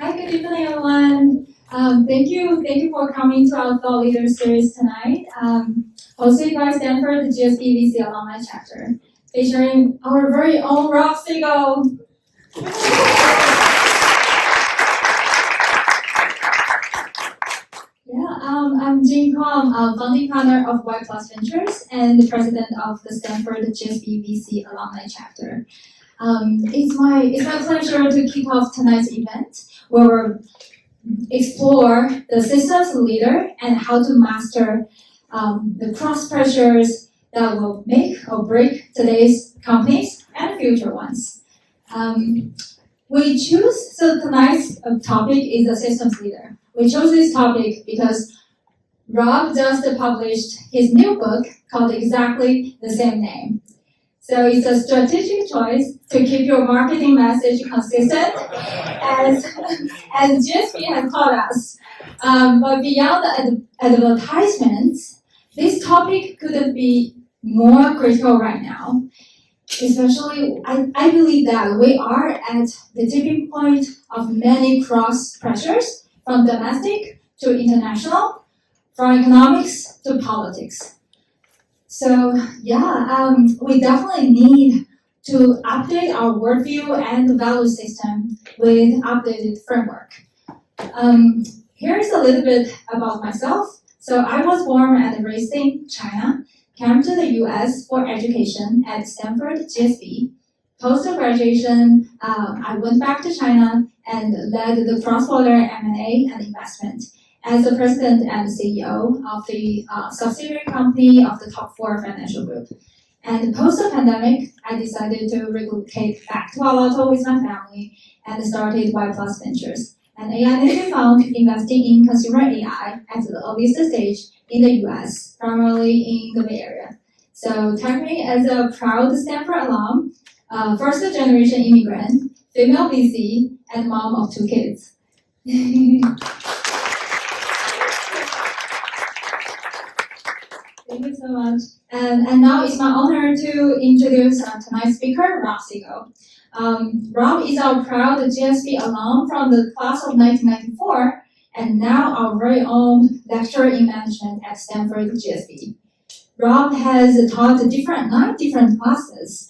Hi, good evening, everyone. Thank you for coming to our Thought Leader Series tonight, hosted by Stanford GSB VC Alumni Chapter, featuring our very own Rob Siegel. I'm Jing Kong, founding partner of Y Plus Ventures and the president of the Stanford GSB VC Alumni Chapter. It's my pleasure to kick off tonight's event, where we'll explore the systems leader and how to master the cross pressures that will make or break today's companies and future ones. So tonight's topic is the systems leader. We chose this topic because Rob just published his new book called exactly the same name. So it's a strategic choice to keep your marketing message consistent, as GSB has taught us. But beyond the advertisements, this topic couldn't be more critical right now. Especially, I believe that we are at the tipping point of many cross pressures, from domestic to international, from economics to politics. So we definitely need to update our worldview and value system with updated framework. Here's a little bit about myself. So I was born and raised in China, came to the US for education at Stanford GSB. Post-graduation, I went back to China and led the cross-border M&A and investment as the president and CEO of the subsidiary company of the top 4 financial group. And post the pandemic, I decided to relocate back to Palo Alto with my family and started Y Plus Ventures, an AI-native fund investing in consumer AI at the earliest stage in the US, primarily in the Bay Area. So tag me as a proud Stanford alum, first-generation immigrant, female VC, and mom of 2 kids. Thank you so much. And now it's my honor to introduce tonight's speaker, Rob Siegel. Rob is our proud GSB alum from the class of 1994, and now our very own lecturer in management at Stanford GSB. Rob has taught 9 different classes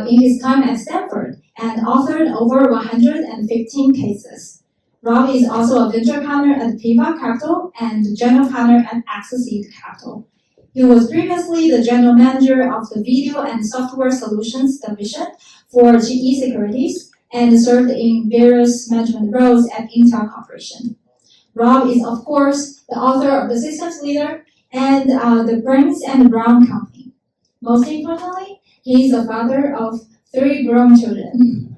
in his time at Stanford and authored over 115 cases. Rob is also a venture partner at Piva Capital and general partner at XSeed Capital. He was previously the general manager of the Video and Software Solutions division for GE Securities and served in various management roles at Intel Corporation. Rob is, of course, the author of The Systems Leader and the Brains and Brawn Company. Most importantly, he is the father of 3 grown children.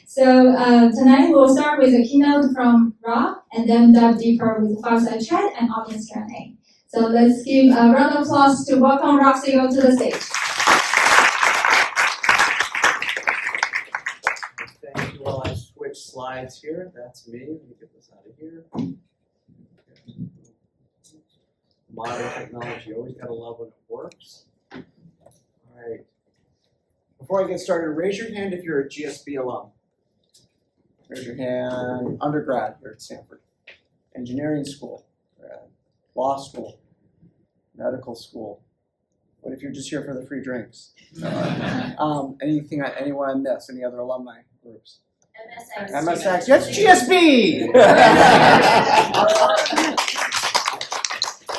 So tonight we'll start with a keynote from Rob and then dive deeper with fireside chat and audience Q&A. So let's give a round of applause to welcome Rob Siegel to the stage. Thank you. While I switch slides here, that's me. Let me get this out of here. Modern technology, always gotta love when it works. All right. Before I get started, raise your hand if you're a GSB alum. Raise your hand. Undergrad here at Stanford. Engineering school. Law school, medical school. What if you're just here for the free drinks? Anyone I missed? Any other alumni groups? MSX. Yes, GSB!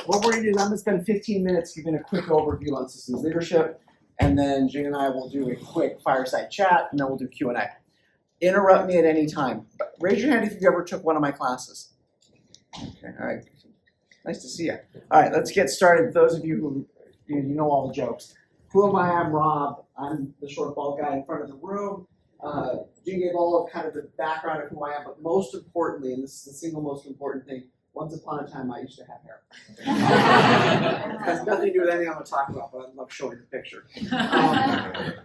What we're going to do is I'm going to spend 15 minutes giving a quick overview on systems leadership, and then Jing and I will do a quick fireside chat, and then we'll do Q&A. Interrupt me at any time. Raise your hand if you ever took one of my classes. Okay, all right. Nice to see you. All right, let's get started. Those of you who you know all the jokes. Who am I? I'm Rob. I'm the short, bald guy in front of the room. Jing gave all of kind of the background of who I am, but most importantly, and this is the single most important thing, once upon a time I used to have hair. It has nothing to do with anything I'm going to talk about, but I love showing the picture.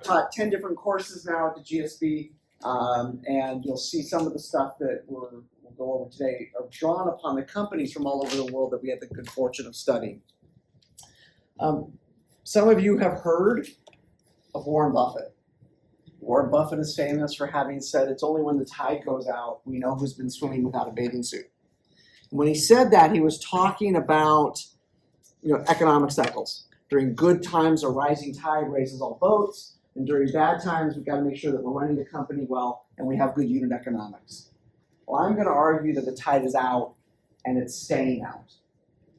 Taught 10 different courses now at the GSB, and you'll see some of the stuff that we'll go over today are drawn upon the companies from all over the world that we had the good fortune of studying. Some of you have heard of Warren Buffett. Warren Buffett is famous for having said, it's only when the tide goes out we know who's been swimming without a bathing suit. And when he said that, he was talking about economic cycles. During good times, a rising tide raises all boats, and during bad times, we've got to make sure that we're running the company well and we have good unit economics. Well, I'm going to argue that the tide is out and it's staying out.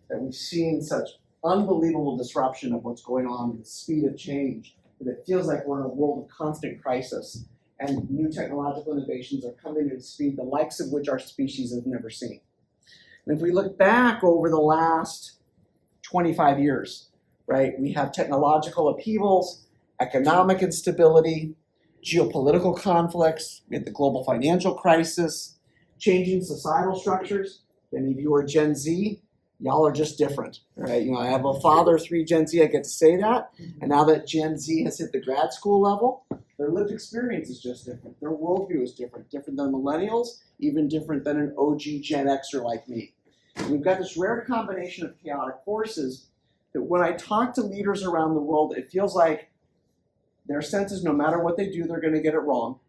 That we've seen such unbelievable disruption of what's going on with the speed of change that it feels like we're in a world of constant crisis, and new technological innovations are coming at a speed the likes of which our species has never seen. And if we look back over the last 25 years, right, we have technological upheavals, economic instability, geopolitical conflicts, we had the global financial crisis, changing societal structures. Many of you are Gen Z. Y'all are just different, right? I have a father, 3 Gen Z, I get to say that. And now that Gen Z has hit the grad school level, their lived experience is just different. Their worldview is different than millennials, even different than an OG Gen Xer like me. And we've got this rare combination of chaotic forces that when I talk to leaders around the world, it feels like their sense is no matter what they do, they're going to get it wrong.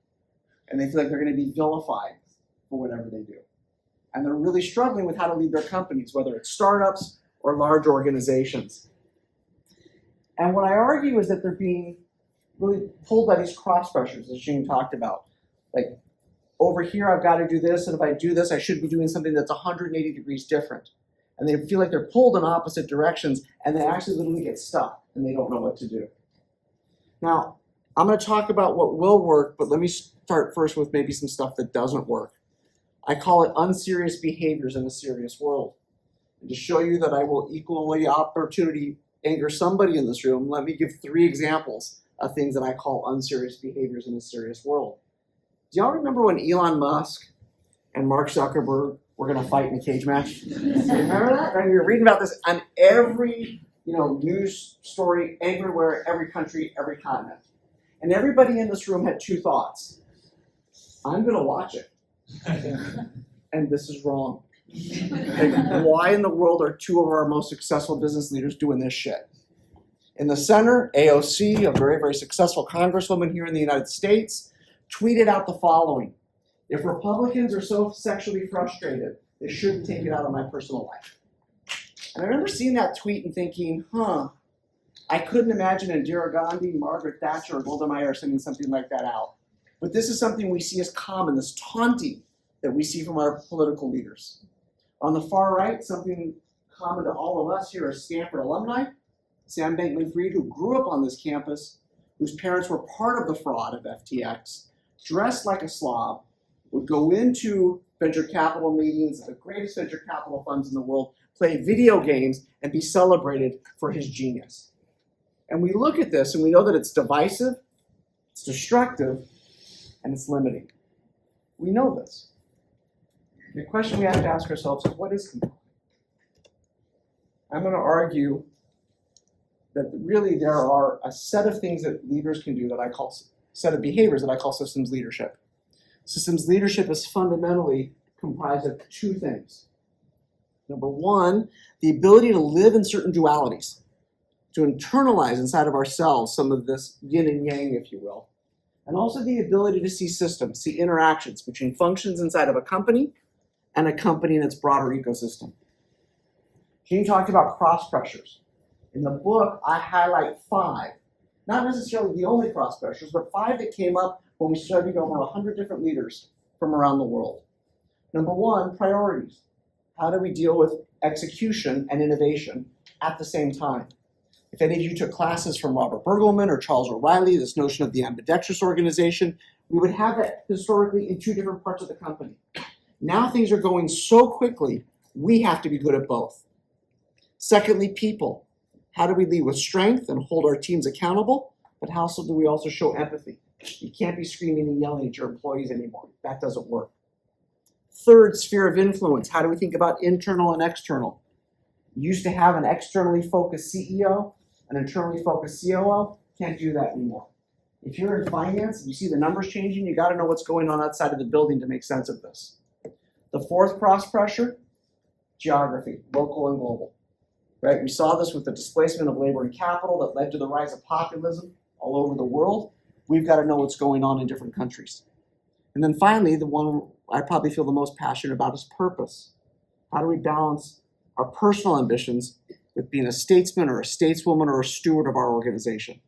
And they feel like they're going to be vilified for whatever they do. And they're really struggling with how to lead their companies, whether it's startups or large organizations. And what I argue is that they're being really pulled by these cross pressures, as Jean talked about. Like, over here, I've got to do this, and if I do this, I should be doing something that's 180 degrees different. And they feel like they're pulled in opposite directions, and they actually literally get stuck, and they don't know what to do. Now, I'm going to talk about what will work, but let me start first with maybe some stuff that doesn't work. I call it unserious behaviors in a serious world. And to show you that I will equally opportunity anger somebody in this room, let me give 3 examples of things that I call unserious behaviors in a serious world. Do y'all remember when Elon Musk and Mark Zuckerberg were going to fight in a cage match? Remember that? Right? We were reading about this on every news story, everywhere, every country, every continent. And everybody in this room had 2 thoughts. I'm going to watch it. And this is wrong. Like, why in the world are 2 of our most successful business leaders doing this shit? In the center, AOC, a very, very successful congresswoman here in the United States, tweeted out the following: if Republicans are so sexually frustrated, they shouldn't take it out on my personal life. And I remember seeing that tweet and thinking, I couldn't imagine Indira Gandhi, Margaret Thatcher, or Golda Meir sending something like that out. But this is something we see as common, this taunting that we see from our political leaders. On the far right, something common to all of us here as Stanford alumni, Sam Bankman-Fried, who grew up on this campus, whose parents were part of the fraud of FTX, dressed like a slob, would go into venture capital meetings, the greatest venture capital funds in the world, play video games, and be celebrated for his genius. And we look at this and we know that it's divisive, it's destructive, and it's limiting. We know this. The question we have to ask ourselves is, what is compelling? I'm going to argue that really there are a set of things that leaders can do that I call, set of behaviors that I call systems leadership. Systems leadership is fundamentally comprised of 2 things. Number 1, the ability to live in certain dualities, to internalize inside of ourselves some of this yin and yang, if you will. And also the ability to see systems, see interactions between functions inside of a company and a company in its broader ecosystem. Jean talked about cross pressures. In the book, I highlight 5, not necessarily the only cross pressures, but 5 that came up when we studied over 100 different leaders from around the world. Number 1, priorities. How do we deal with execution and innovation at the same time? If any of you took classes from Robert Bergelman or Charles O'Reilly, this notion of the ambidextrous organization, we would have that historically in 2 different parts of the company. Now things are going so quickly, we have to be good at both. Secondly, people. How do we lead with strength and hold our teams accountable? But how do we also show empathy? You can't be screaming and yelling at your employees anymore. That doesn't work. Third, sphere of influence. How do we think about internal and external? You used to have an externally focused CEO, an internally focused COO. Can't do that anymore. If you're in finance and you see the numbers changing, you got to know what's going on outside of the building to make sense of this. The 4th cross pressure, geography, local and global. Right? We saw this with the displacement of labor and capital that led to the rise of populism all over the world. we've got to know what's going on in different countries. And then finally, the one I probably feel the most passionate about is purpose. How do we balance our personal ambitions with being a statesman or a stateswoman or a steward of our organization?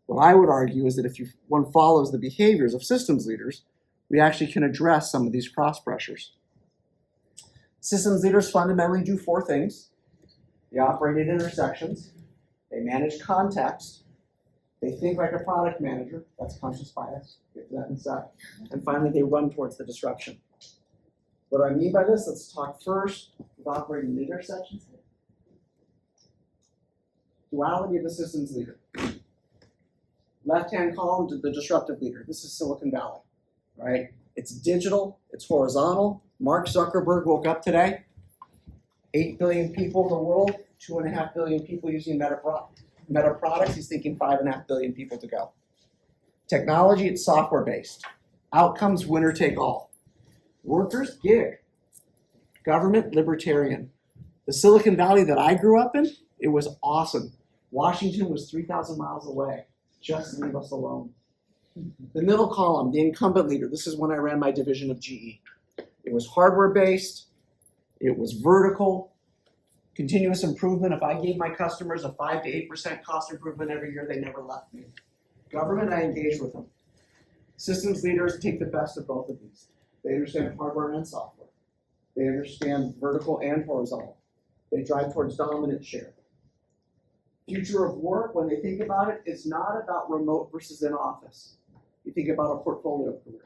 What I would argue is that if one follows the behaviors of systems leaders, we actually can address some of these cross pressures. Systems leaders fundamentally do 4 things. They operate at intersections. They manage context. They think like a product manager. That's conscious bias. Get to that in a sec. And finally, they run towards the disruption. What do I mean by this? Let's talk first with operating at intersections. Duality of the systems leader. Left-hand column, the disruptive leader. This is Silicon Valley, right? It's digital, it's horizontal. Mark Zuckerberg woke up today. 8 billion people in the world, 2.5 billion people using Meta products. He's thinking 5.5 billion people to go. Technology, it's software-based. Outcomes, winner take all. Workers, gig. Government, libertarian. The Silicon Valley that I grew up in, it was awesome. Washington was 3,000 miles away. Just leave us alone. The middle column, the incumbent leader. This is when I ran my division of GE. It was hardware-based. It was vertical. Continuous improvement. If I gave my customers a 5 to 8% cost improvement every year, they never left me. Government, I engaged with them. Systems leaders take the best of both of these. They understand hardware and software. They understand vertical and horizontal. They drive towards dominant share. Future of work, when they think about it, is not about remote versus in office. You think about a portfolio career.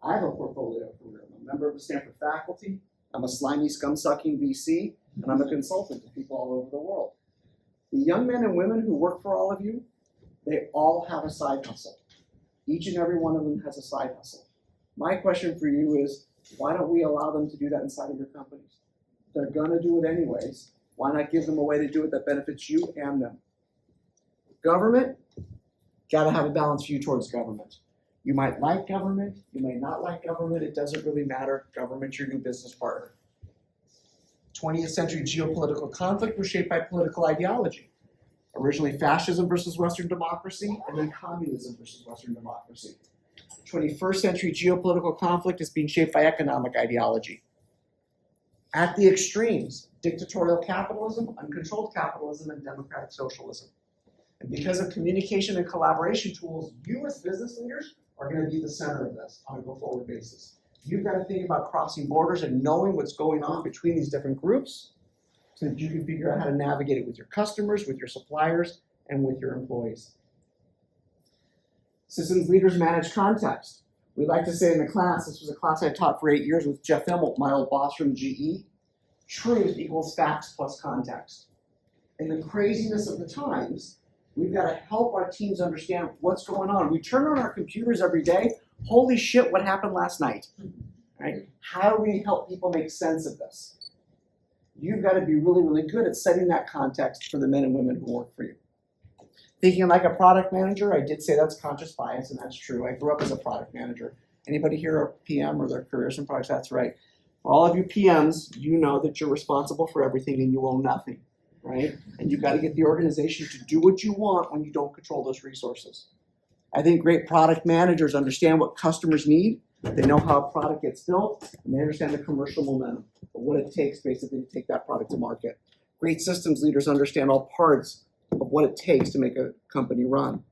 I have a portfolio career. I'm a member of the Stanford faculty. I'm a slimy, scum-sucking VC, and I'm a consultant to people all over the world. The young men and women who work for all of you, they all have a side hustle. Each and every one of them has a side hustle. My question for you is, why don't we allow them to do that inside of your companies? They're gonna do it anyways. Why not give them a way to do it that benefits you and them? Government, gotta have a balanced view towards government. You might like government, you may not like government, it doesn't really matter. Government's your new business partner. 20th century geopolitical conflict was shaped by political ideology. Originally fascism versus Western democracy, and then communism versus Western democracy. 21st century geopolitical conflict is being shaped by economic ideology. At the extremes, dictatorial capitalism, uncontrolled capitalism, and democratic socialism. And because of communication and collaboration tools, you as business leaders are going to be the center of this on a go-forward basis. You've got to think about crossing borders and knowing what's going on between these different groups so that you can figure out how to navigate it with your customers, with your suppliers, and with your employees. Systems leaders manage context. We like to say in the class, this was a class I taught for 8 years with Jeff Immelt, my old boss from GE, truth equals facts plus context. In the craziness of the times, we've got to help our teams understand what's going on. We turn on our computers every day. Holy shit, what happened last night? Right? How do we help people make sense of this? You've got to be really, really good at setting that context for the men and women who work for you. Thinking like a product manager, I did say that's conscious bias, and that's true. I grew up as a product manager. Anybody here a PM or their careers in products? That's right. For all of you PMs, you know that you're responsible for everything and you own nothing, right? And you've got to get the organization to do what you want when you don't control those resources. I think great product managers understand what customers need. They know how a product gets built, and they understand the commercial momentum of what it takes basically to take that product to market. Great systems leaders understand all parts of what it takes to make a company run.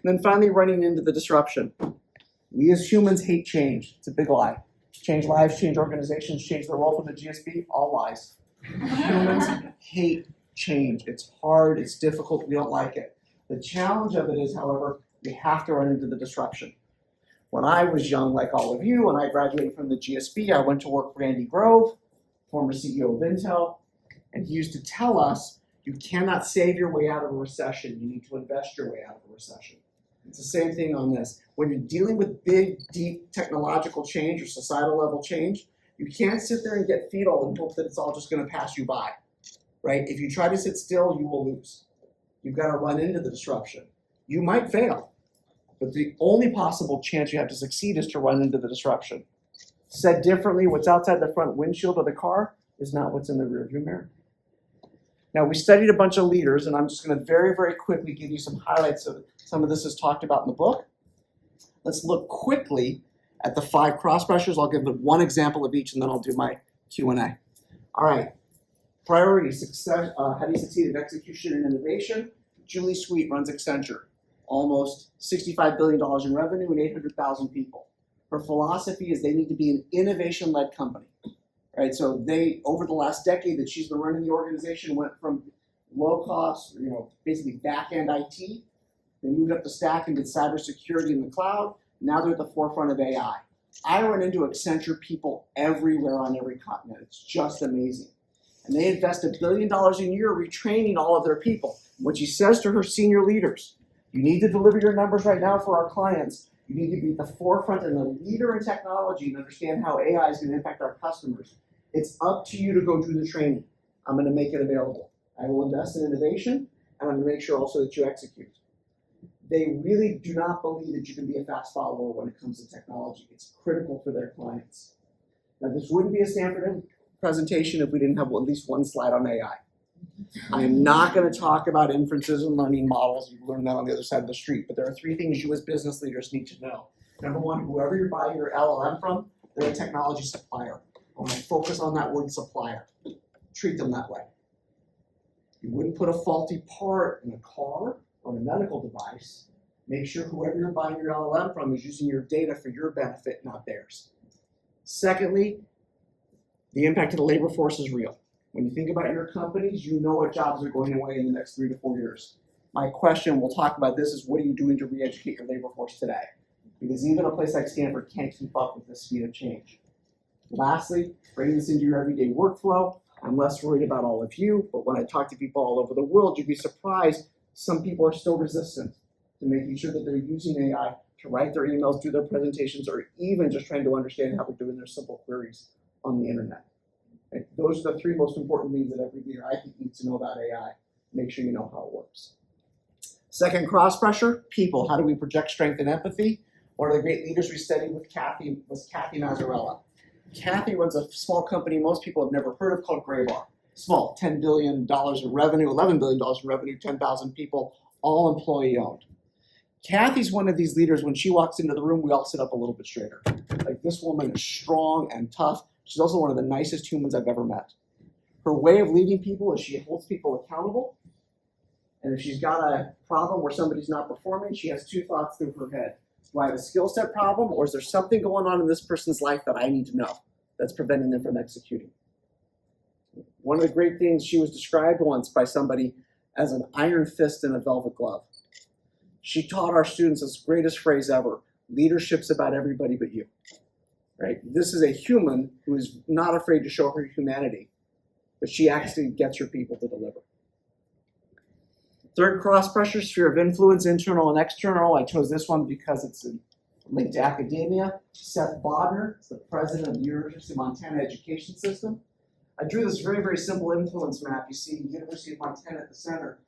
And then finally, running into the disruption. We as humans hate change. It's a big lie. Change lives, change organizations, change the role for the GSB, all lies. Humans hate change. It's hard, it's difficult, we don't like it. The challenge of it is, however, we have to run into the disruption. When I was young, like all of you, when I graduated from the GSB, I went to work for Andy Grove, former CEO of Intel, and he used to tell us, you cannot save your way out of a recession. You need to invest your way out of a recession. It's the same thing on this. When you're dealing with big, deep technological change or societal level change, you can't sit there and get fetal and hope that it's all just going to pass you by, right? If you try to sit still, you will lose. You've got to run into the disruption. You might fail, but the only possible chance you have to succeed is to run into the disruption. Said differently, what's outside the front windshield of the car is not what's in the rearview mirror. Now, we studied a bunch of leaders, and I'm just going to very, very quickly give you some highlights of some of this is talked about in the book. Let's look quickly at the 5 cross pressures. I'll give one example of each, and then I'll do my Q&A. All right. Priority, success, how do you succeed in execution and innovation? Julie Sweet runs Accenture. Almost $65 billion in revenue and 800,000 people. Her philosophy is they need to be an innovation-led company. Right, so they, over the last decade that she's been running the organization, went from low cost, basically back-end IT. They moved up the stack and did cybersecurity in the cloud. Now they're at the forefront of AI. I run into Accenture people everywhere on every continent. It's just amazing. And they invest $1 billion a year retraining all of their people. What she says to her senior leaders, you need to deliver your numbers right now for our clients. You need to be at the forefront and the leader in technology and understand how AI is going to impact our customers. It's up to you to go do the training. I'm going to make it available. I will invest in innovation, and I'm going to make sure also that you execute. They really do not believe that you can be a fast follower when it comes to technology. It's critical for their clients. Now, this wouldn't be a Stanford presentation if we didn't have at least one slide on AI. I am not going to talk about inferences and learning models. You learn that on the other side of the street. But there are 3 things you as business leaders need to know. Number 1, whoever you're buying your LLM from, they're a technology supplier. I want to focus on that word supplier. Treat them that way. You wouldn't put a faulty part in a car or a medical device. Make sure whoever you're buying your LLM from is using your data for your benefit, not theirs. Secondly, the impact of the labor force is real. When you think about your companies, you know what jobs are going away in the next 3 to 4 years. My question, we'll talk about this, is what are you doing to re-educate your labor force today? Because even a place like Stanford can't keep up with the speed of change. Lastly, bring this into your everyday workflow. I'm less worried about all of you, but when I talk to people all over the world, you'd be surprised some people are still resistant to making sure that they're using AI to write their emails, do their presentations, or even just trying to understand how they're doing their simple queries on the internet. Right? Those are the 3 most important things that every leader I think needs to know about AI. Make sure you know how it works. Second cross pressure, people. How do we project strength and empathy? One of the great leaders we studied with Kathy was Kathy Mazzarella. Kathy runs a small company most people have never heard of called Graybar. Small, $10 billion in revenue, $11 billion in revenue, 10,000 people, all employee owned. Kathy's one of these leaders, when she walks into the room, we all sit up a little bit straighter. Like, this woman is strong and tough. She's also one of the nicest humans I've ever met. Her way of leading people is she holds people accountable. And if she's got a problem where somebody's not performing, she has 2 thoughts through her head. Do I have a skill set problem, or is there something going on in this person's life that I need to know that's preventing them from executing? One of the great things, she was described once by somebody as an iron fist in a velvet glove. She taught our students this greatest phrase ever: leadership's about everybody but you. Right? This is a human who is not afraid to show her humanity, but she actually gets her people to deliver. Third cross pressure, sphere of influence, internal and external. I chose this one because it's linked to academia. Seth Bodner is the president of the University of Montana Education System. I drew this very, very simple influence map. You see the University of Montana at the center.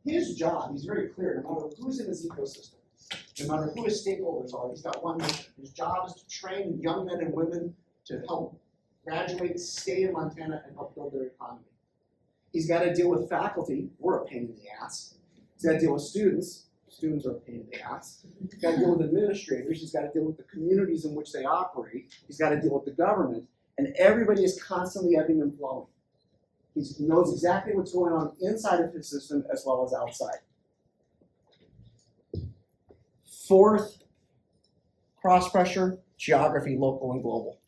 His job, he's very clear, no matter who's in his ecosystem, no matter who his stakeholders are, he's got one mission. His job is to train young men and women to help graduate, stay in Montana, and help build their economy. He's got to deal with faculty. We're a pain in the ass. He's got to deal with students. Students are a pain in the ass. He's got to deal with administrators. He's got to deal with the communities in which they operate. He's got to deal with the government. And everybody is constantly ebbing and flowing. He knows exactly what's going on inside of his system as well as outside. Fourth, cross pressure, geography, local and global.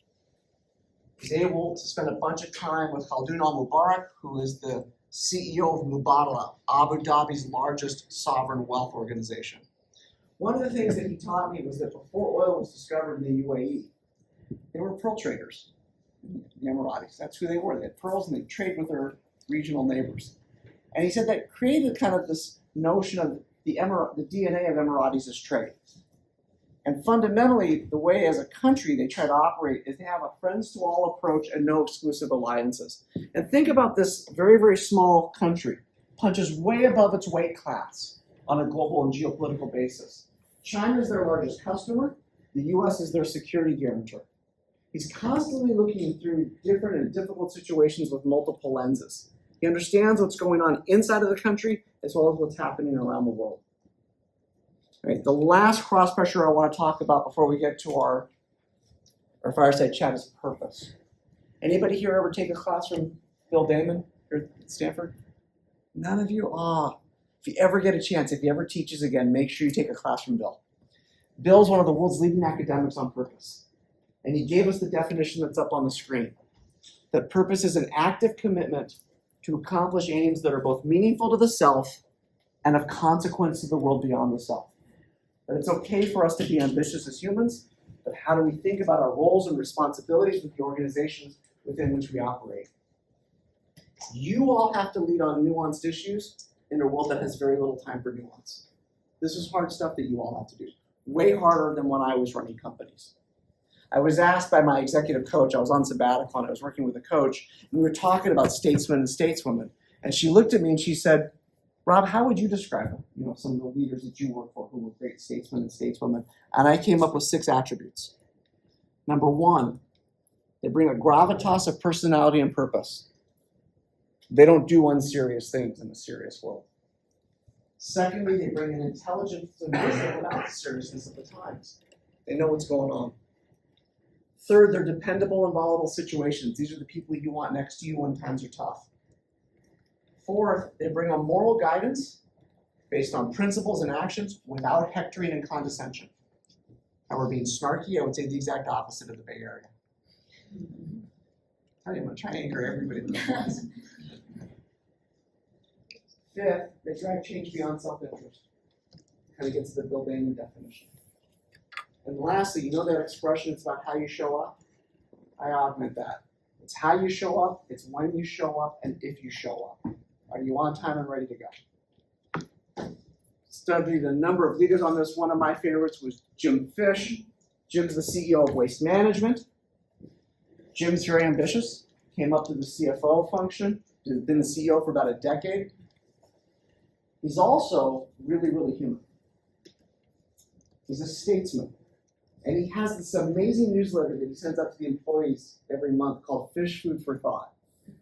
He's able to spend a bunch of time with Khaldun al-Mubarak, who is the CEO of Mubadala, Abu Dhabi's largest sovereign wealth organization. One of the things that he taught me was that before oil was discovered in the UAE, they were pearl traders, the Emiratis. That's who they were. They had pearls and they trade with their regional neighbors. And he said that created kind of this notion of the DNA of Emiratis is trade. And fundamentally, the way as a country they try to operate is they have a friends-to-all approach and no exclusive alliances. And think about this very, very small country, punches way above its weight class on a global and geopolitical basis. China is their largest customer. The US is their security guarantor. He's constantly looking through different and difficult situations with multiple lenses. He understands what's going on inside of the country as well as what's happening around the world. All right, the last cross pressure I want to talk about before we get to our fireside chat is purpose. Anybody here ever take a class from Bill Damon here at Stanford? None of you? If you ever get a chance, if he ever teaches again, make sure you take a class from Bill. Bill's one of the world's leading academics on purpose. And he gave us the definition that's up on the screen. That purpose is an active commitment to accomplish aims that are both meaningful to the self and of consequence to the world beyond the self. That it's okay for us to be ambitious as humans, but how do we think about our roles and responsibilities with the organizations within which we operate? You all have to lead on nuanced issues in a world that has very little time for nuance. This is hard stuff that you all have to do. Way harder than when I was running companies. I was asked by my executive coach, I was on sabbatical and I was working with a coach, and we were talking about statesmen and stateswomen. And she looked at me and she said, Rob, how would you describe them? You know, some of the leaders that you work for who were great statesmen and stateswomen. And I came up with 6 attributes. Number 1, they bring a gravitas of personality and purpose. They don't do unserious things in a serious world. Secondly, they bring an intelligence and wisdom without the seriousness of the times. They know what's going on. Third, they're dependable in volatile situations. These are the people you want next to you when times are tough. Fourth, they bring a moral guidance based on principles and actions without hectoring and condescension. And we're being snarky, I would say the exact opposite of the Bay Area. I'm going to try and anchor everybody in the class. Fifth, they drive change beyond self-interest. Kind of gets to the Bill Damon definition. And lastly, you know that expression, it's about how you show up? I augment that. It's how you show up, it's when you show up, and if you show up. Are you on time and ready to go? Studied a number of leaders on this. One of my favorites was Jim Fish. Jim's the CEO of Waste Management. Jim's very ambitious, came up to the CFO function, been the CEO for about a decade. He's also really, really human. He's a statesman. And he has this amazing newsletter that he sends out to the employees every month called Fish Food for Thought,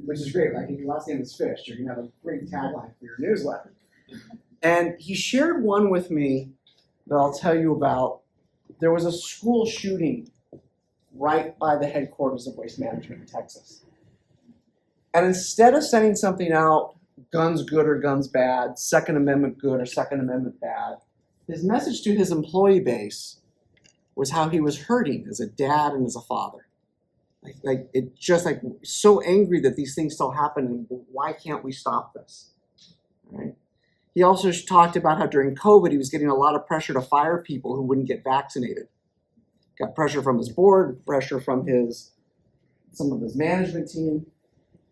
which is great. Like if your last name is Fish, you're going to have a great tagline for your newsletter. And he shared one with me that I'll tell you about. There was a school shooting right by the headquarters of Waste Management in Texas. And instead of sending something out, guns good or guns bad, Second Amendment good or Second Amendment bad, his message to his employee base was how he was hurting as a dad and as a father. Like it just like so angry that these things still happen and why can't we stop this? Right? He also talked about how during COVID he was getting a lot of pressure to fire people who wouldn't get vaccinated. Got pressure from his board, pressure from some of his management team.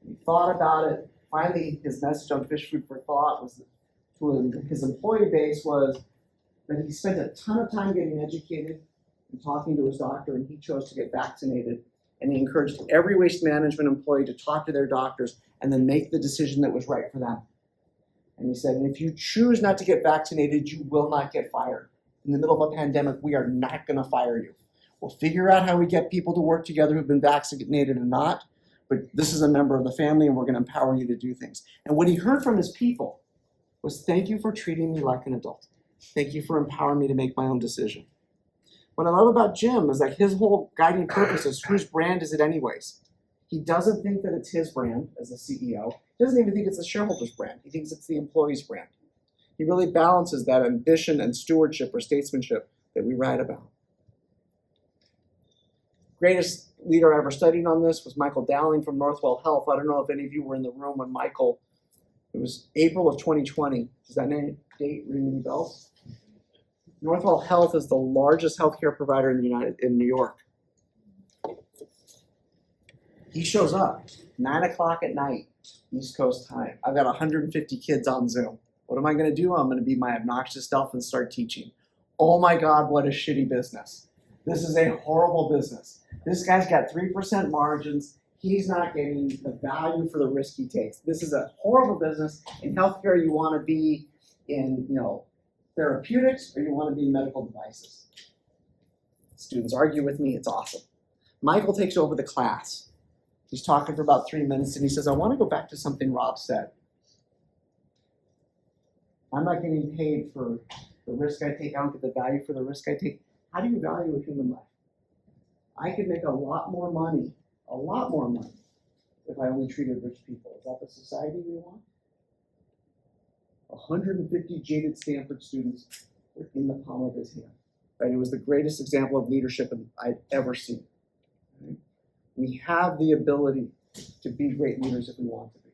He thought about it. Finally, his message on Fish Food for Thought was to his employee base was that he spent a ton of time getting educated and talking to his doctor, and he chose to get vaccinated. And he encouraged every waste management employee to talk to their doctors and then make the decision that was right for them. And he said, and if you choose not to get vaccinated, you will not get fired. In the middle of a pandemic, we are not going to fire you. We'll figure out how we get people to work together who've been vaccinated or not, but this is a member of the family and we're going to empower you to do things. And what he heard from his people was, thank you for treating me like an adult. Thank you for empowering me to make my own decision. What I love about Jim is like his whole guiding purpose is whose brand is it anyways? He doesn't think that it's his brand as a CEO. He doesn't even think it's the shareholder's brand. He thinks it's the employee's brand. He really balances that ambition and stewardship or statesmanship that we write about. Greatest leader I ever studied on this was Michael Dowling from Northwell Health. I don't know if any of you were in the room when Michael, it was April of 2020. Does that date ring any bells? Northwell Health is the largest healthcare provider in New York. He shows up 9 o'clock at night, East Coast time. I've got 150 kids on Zoom. What am I going to do? I'm going to be my obnoxious self and start teaching. Oh my God, what a shitty business. This is a horrible business. This guy's got 3% margins. He's not getting the value for the risk he takes. This is a horrible business. In healthcare, you want to be in, therapeutics or you want to be in medical devices. Students argue with me. It's awesome. Michael takes over the class. He's talking for about 3 minutes and he says, I want to go back to something Rob said. I'm not getting paid for the risk I take. I don't get the value for the risk I take. How do you value a human life? I could make a lot more money, if I only treated rich people. Is that the society we want? 150 jaded Stanford students were in the palm of his hand. Right? It was the greatest example of leadership I've ever seen. Right? We have the ability to be great leaders if we want to be.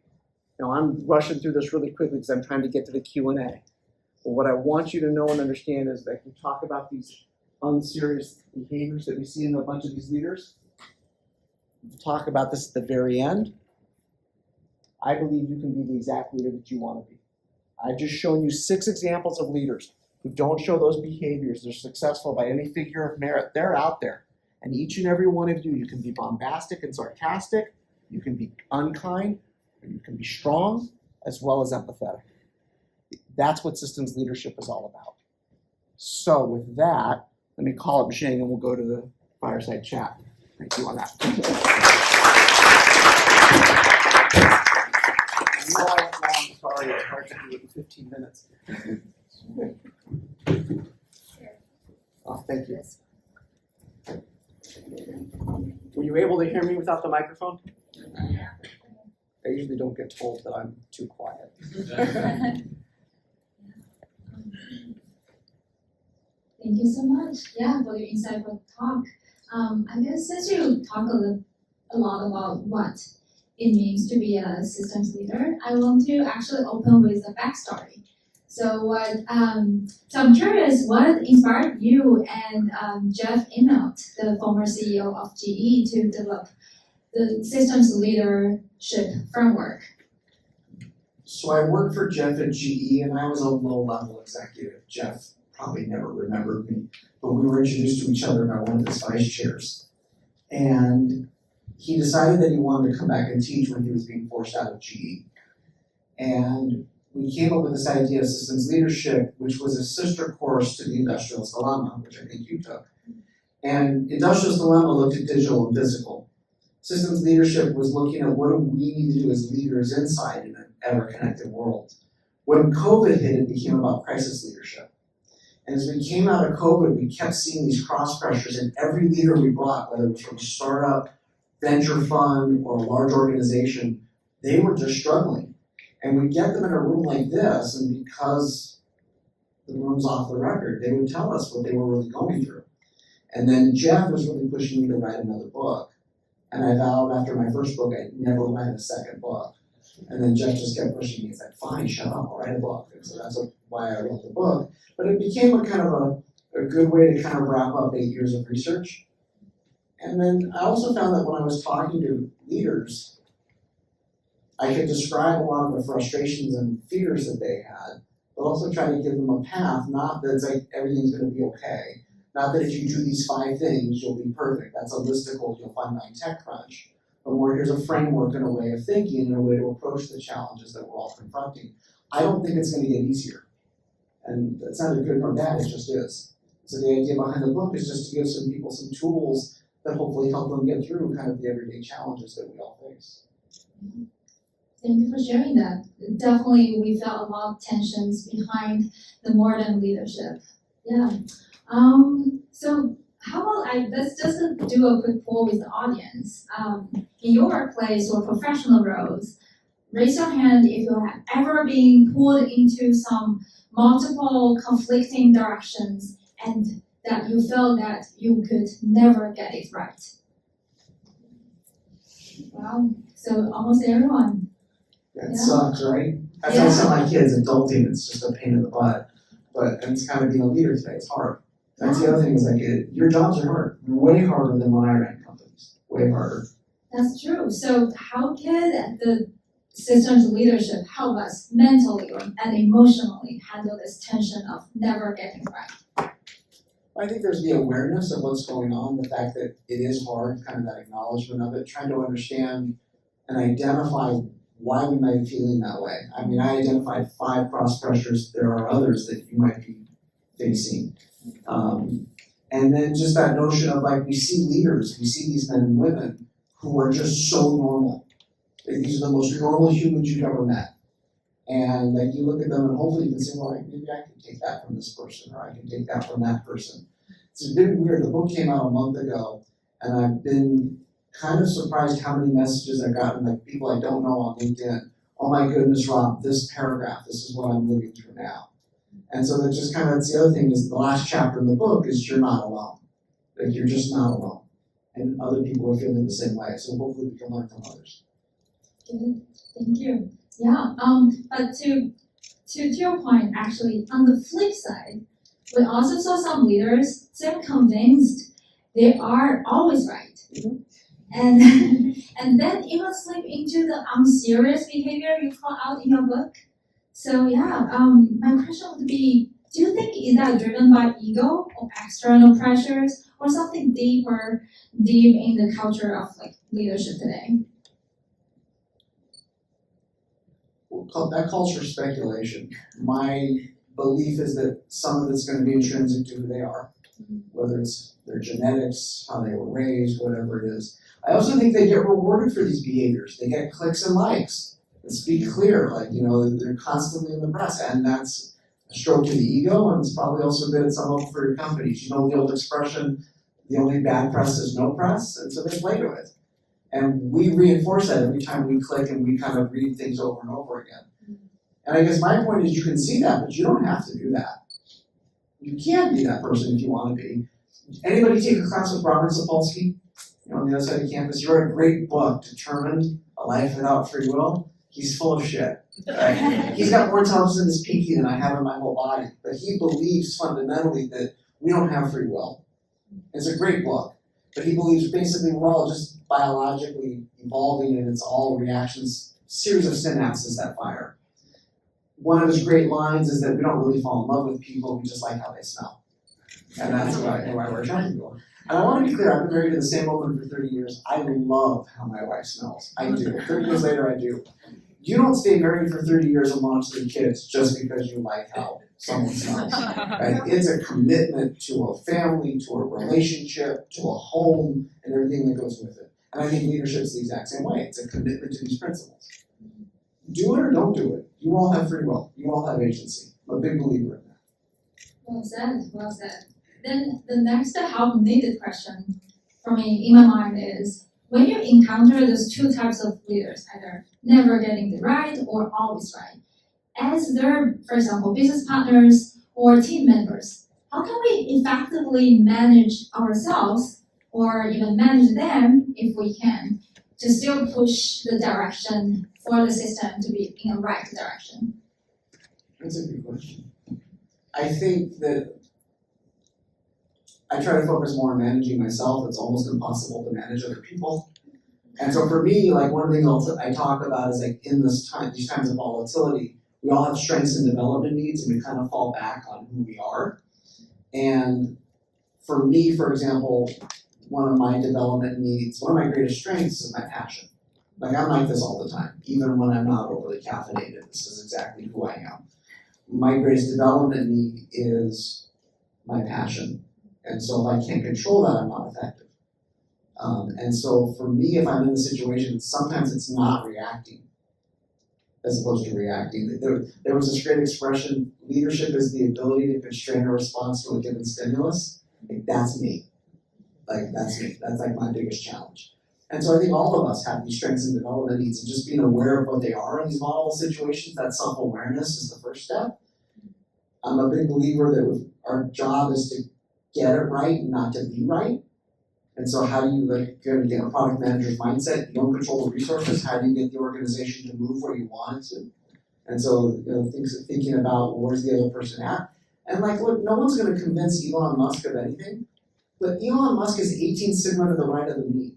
Now, I'm rushing through this really quickly because I'm trying to get to the Q&A. But what I want you to know and understand is that we talk about these unserious behaviors that we see in a bunch of these leaders. We'll talk about this at the very end. I believe you can be the exact leader that you want to be. I've just shown you 6 examples of leaders who don't show those behaviors. They're successful by any figure of merit. They're out there. And each and every one of you, you can be bombastic and sarcastic, you can be unkind, or you can be strong, as well as empathetic. That's what systems leadership is all about. So with that, let me call up Zheng and we'll go to the fireside chat. Thank you on that. I'm sorry, it's hard to do it in 15 minutes. Oh, thank you. Were you able to hear me without the microphone? I usually don't get told that I'm too quiet. Thank you so much, for your insightful talk. I guess since you talk a lot about what it means to be a systems leader, I want to actually open with a backstory. So I'm curious, what inspired you and Jeff Immelt, the former CEO of GE, to develop the systems leadership framework? So I worked for Jeff at GE, and I was a low-level executive. Jeff probably never remembered me, but we were introduced to each other by one of his vice chairs. And he decided that he wanted to come back and teach when he was being forced out of GE. And we came up with this idea of systems leadership, which was a sister course to the Industrialist Dilemma, which I think you took. And Industrialist Dilemma looked at digital and physical. Systems leadership was looking at what do we need to do as leaders inside in an ever-connected world. When COVID hit, it became about crisis leadership. And as we came out of COVID, we kept seeing these cross pressures, and every leader we brought, whether it was from a startup, venture fund, or a large organization, they were just struggling. And we'd get them in a room like this, and because the room's off the record, they would tell us what they were really going through. And then Jeff was really pushing me to write another book. And I vowed after my first book, I'd never write a second book. And then Jeff just kept pushing me. He's like, fine, shut up, I'll write a book. And so that's why I wrote the book. But it became a kind of a good way to kind of wrap up 8 years of research. And then I also found that when I was talking to leaders, I could describe a lot of the frustrations and fears that they had, but also try to give them a path, not that it's like everything's going to be okay. Not that if you do these 5 things, you'll be perfect. That's a listicle you'll find on TechCrunch. But more, here's a framework and a way of thinking and a way to approach the challenges that we're all confronting. I don't think it's going to get easier. And that's not a good or bad, it just is. So the idea behind the book is just to give some people some tools that hopefully help them get through kind of the everyday challenges that we all face. Thank you for sharing that. Definitely, we felt a lot of tensions behind the modern leadership. Yeah. So how about let's just do a quick poll with the audience. In your workplace or professional roles, raise your hand if you have ever been pulled into some multiple conflicting directions and that you felt that you could never get it right. Wow, so almost everyone. That sucks, right? I tell my kids, adulting, it's just a pain in the butt. But it's kind of being a leader today, it's hard. That's the other thing is like, your jobs are hard. Way harder than when I ran companies. Way harder. That's true. So how can the systems leadership help us mentally and emotionally handle this tension of never getting right? I think there's the awareness of what's going on, the fact that it is hard, kind of that acknowledgement of it, trying to understand and identify why we might be feeling that way. I mean, I identified 5 cross pressures. There are others that you might be facing. And then just that notion of like, we see leaders, we see these men and women who are just so normal. Like, these are the most normal humans you've ever met. And like you look at them and hopefully you can say, well, maybe I can take that from this person, or I can take that from that person. It's been weird. The book came out a month ago, and I've been kind of surprised how many messages I've gotten, like people I don't know on LinkedIn. Oh my goodness, Rob, this paragraph, this is what I'm living through now. And so that just kind of, that's the other thing, is the last chapter in the book is you're not alone. Like, you're just not alone. And other people are feeling the same way. So hopefully we can learn from others. Good, thank you. Yeah, but to your point, actually, on the flip side, we also saw some leaders seem convinced they are always right. Mm-hmm. And then even slip into the unserious behavior you call out in your book. So yeah, my question would be, do you think is that driven by ego or external pressures or something deep in the culture of like leadership today? Well, that calls for speculation. My belief is that some of it's going to be intrinsic to who they are, whether it's their genetics, how they were raised, whatever it is. I also think they get rewarded for these behaviors. They get clicks and likes. Let's be clear, like, you know, they're constantly in the press, and that's a stroke to the ego, and it's probably also good at some level for your companies. You know the old expression, the only bad press is no press, and so they play to it. And we reinforce that every time we click and we kind of read things over and over again. And I guess my point is you can see that, but you don't have to do that. You can be that person if you want to be. Anybody take a class with Robert Sapolsky? You know, on the other side of campus, he wrote a great book, Determined, A Life Without Free Will. He's full of shit. Right? He's got more intelligence in his pinky than I have in my whole body. But he believes fundamentally that we don't have free will. It's a great book. But he believes basically we're all just biologically evolving, and it's all reactions, series of synapses that fire. One of his great lines is that we don't really fall in love with people, we just like how they smell. And that's why we're attracted to people. And I want to be clear, I've been married to the same woman for 30 years. I love how my wife smells. I do. 30 years later, I do. You don't stay married for 30 years and launch 3 kids just because you like how someone smells. Right? It's a commitment to a family, to a relationship, to a home, and everything that goes with it. And I think leadership's the exact same way. It's a commitment to these principles. Do it or don't do it. You all have free will. You all have agency. I'm a big believer in that. Well said, well said. Then the next help-needed question for me in my mind is, when you encounter those two types of leaders, either never getting it right or always right, as their, for example, business partners or team members, how can we effectively manage ourselves or even manage them, if we can, to still push the direction for the system to be in the right direction? That's a good question. I think that I try to focus more on managing myself. It's almost impossible to manage other people. And so for me, like one of the things I talk about is like in these times of volatility, we all have strengths and development needs, and we kind of fall back on who we are. And for me, for example, one of my development needs, one of my greatest strengths is my passion. Like I'm like this all the time, even when I'm not overly caffeinated. This is exactly who I am. My greatest development need is my passion. And so if I can't control that, I'm not effective. And so for me, if I'm in the situation, sometimes it's not reacting as opposed to reacting. There was this great expression, leadership is the ability to constrain a response to a given stimulus. Like, that's me. Like, that's me. That's like my biggest challenge. And so I think all of us have these strengths and development needs, and just being aware of what they are in these volatile situations, that self-awareness is the first step. I'm a big believer that our job is to get it right, not to be right. And so how do you, like, get a product manager's mindset? You don't control the resources. How do you get the organization to move where you want it to? And so, you know, thinking about where's the other person at. And like, look, no one's going to convince Elon Musk of anything, but Elon Musk is 18 sigma to the right of the mean.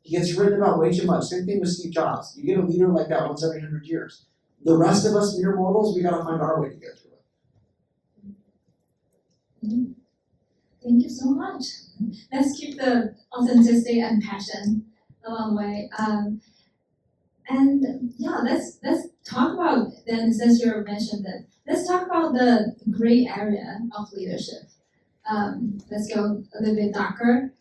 He gets written about way too much. Same thing with Steve Jobs. You get a leader like that once every 100 years. The rest of us, mere mortals, we got to find our way to get through it. Mm-hmm. Thank you so much. Let's keep the authenticity and passion along the way. And yeah, let's talk about then, since you mentioned it, let's talk about the gray area of leadership. Let's go a little bit darker.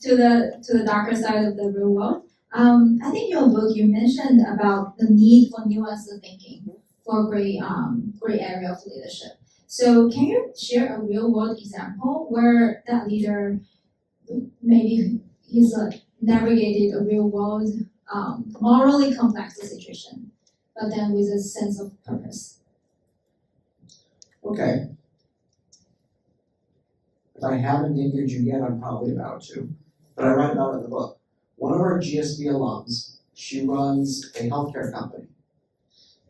to the darker side of the real world. I think in your book you mentioned about the need for nuanced thinking for great area of leadership. So can you share a real world example where that leader maybe he's navigated a real world morally complex situation, but then with a sense of purpose? Okay. If I haven't interviewed you yet, I'm probably about to. But I write about it in the book. One of our GSB alums, she runs a healthcare company.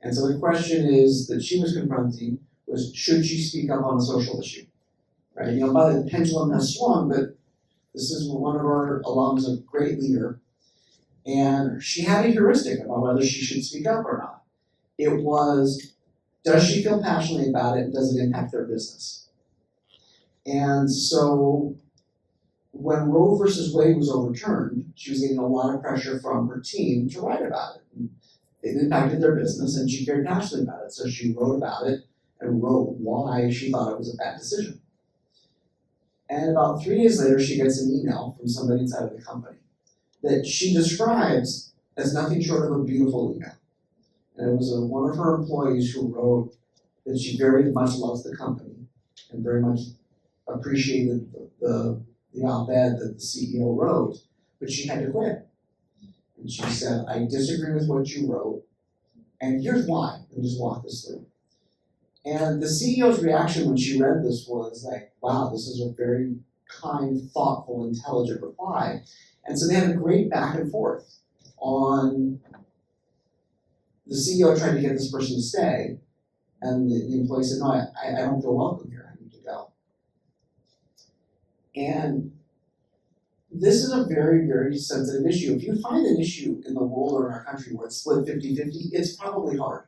And so the question is that she was confronting was, should she speak up on a social issue? Right? You know, by the pendulum has swung, but this is one of our alums, a great leader. And she had a heuristic about whether she should speak up or not. It was, does she feel passionately about it and does it impact their business? And so when Roe versus Wade was overturned, she was getting a lot of pressure from her team to write about it. And it impacted their business and she cared passionately about it. So she wrote about it and wrote why she thought it was a bad decision. And about 3 days later, she gets an email from somebody inside of the company that she describes as nothing short of a beautiful email. And it was one of her employees who wrote that she very much loves the company and very much appreciated the op-ed that the CEO wrote, but she had to quit. And she said, I disagree with what you wrote, and here's why. Let me just walk this through. And the CEO's reaction when she read this was like, wow, this is a very kind, thoughtful, intelligent reply. And so they had a great back and forth on the CEO trying to get this person to stay, and the employee said, no, I don't feel welcome here, I need to go. And this is a very, very sensitive issue. If you find an issue in the world or in our country where it's split 50-50, it's probably hard.